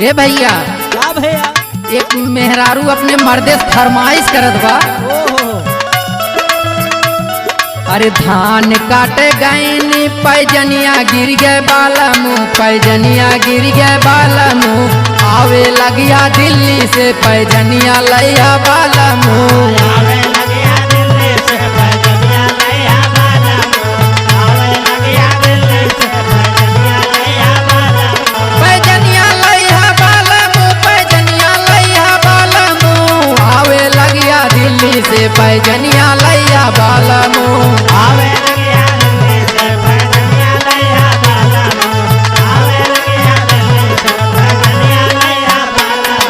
ए भैया क्या भैया? एक मेहरारू अपने मर्दे से फरमाइश करत बा। ओहो अरे धान काटे गईनी पैजनिया गिर गए बाला मुँह, पैजनिया गिर गए बाला मुँह। आवे लगिया दिल्ली से पैजनिया लैया बाला मुँह। आवे लगिया दिल्ली से पैजनिया लैया बाला मुँह। आवे लगिया दिल्ली से पैजनिया लैया बाला मुँह। पैजनिया लैया बाला मुँह, पैजनिया लैया बाला मुँह। आवे लगिया दिल्ली से पैजनिया लैया बाला मुँह। आवे लगिया दिल्ली से पैजनिया लैया बाला मुँह। आवे लगिया दिल्ली से पैजनिया लैया बाला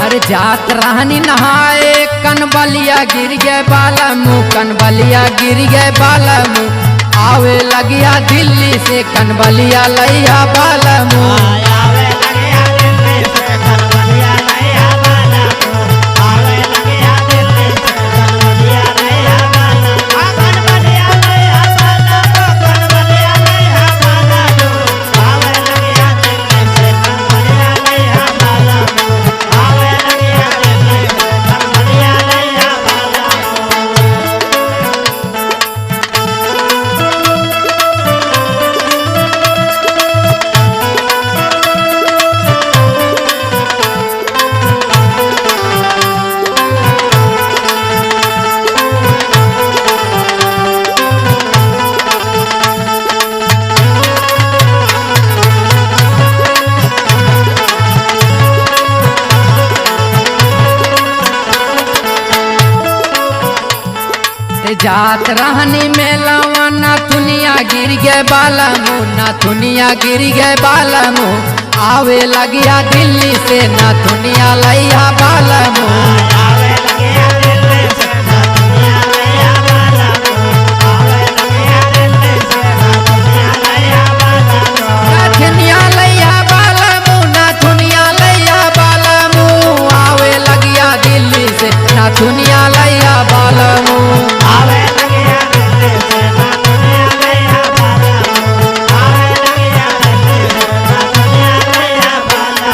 अरे जात रहनी नहाए कनबलिया गिर गए बाला मुँह, कनबलिया गिर गए बाला मुँह। आवे लगिया दिल्ली से कनबलिया लैया बाला मुँह। आवे लगिया दिल्ली से कनबलिया लैया बाला मुँह। आवे लगिया दिल्ली से कनबलिया लैया बाला मुँह। कनबलिया लैया बाला मुँह। कनबलिया लैया बाला मुँह। आवे लगिया दिल्ली से कनबलिया लैया बाला मुँह। आवे लगिया दिल्ली से कनबलिया लैया बाला मुँह। जात रहनी मेलावा नाथुनिया गिर गए बाला मुँह, नाथुनिया गिर गए बाला मुँह। आवे लगिया दिल्ली से नाथुनिया लैया बाला मुँह। आवे लगिया दिल्ली से नाथुनिया लैया बाला मुँह। आवे लगिया दिल्ली से नाथुनिया लैया बाला मुँह। नाथुनिया लैया बाला मुँह, नाथुनिया लैया बाला मुँह। आवे लगिया दिल्ली से नाथुनिया लैया बाला मुँह। आवे लगिया दिल्ली से नाथुनिया लैया बाला मुँह। आवे लगिया दिल्ली से नाथुनिया लैया बाला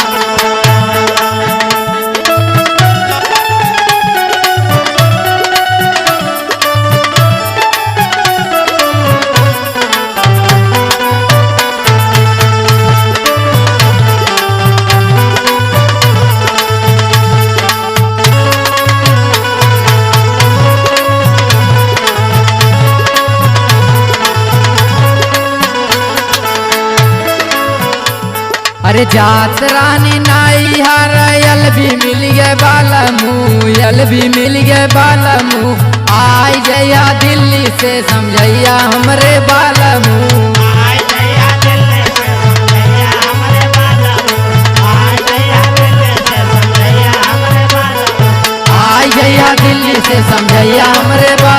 अरे जात रानी नाई हर यल भी मिल गए बाला मुँह, यल भी मिल गए बाला मुँह। आई जया दिल्ली से समझैया हमरे बाला मुँह। आई जया दिल्ली से समझैया हमरे बाला मुँह। आई जया दिल्ली से समझैया हमरे बाला मुँह। आई जया दिल्ली से समझैया हमरे बाला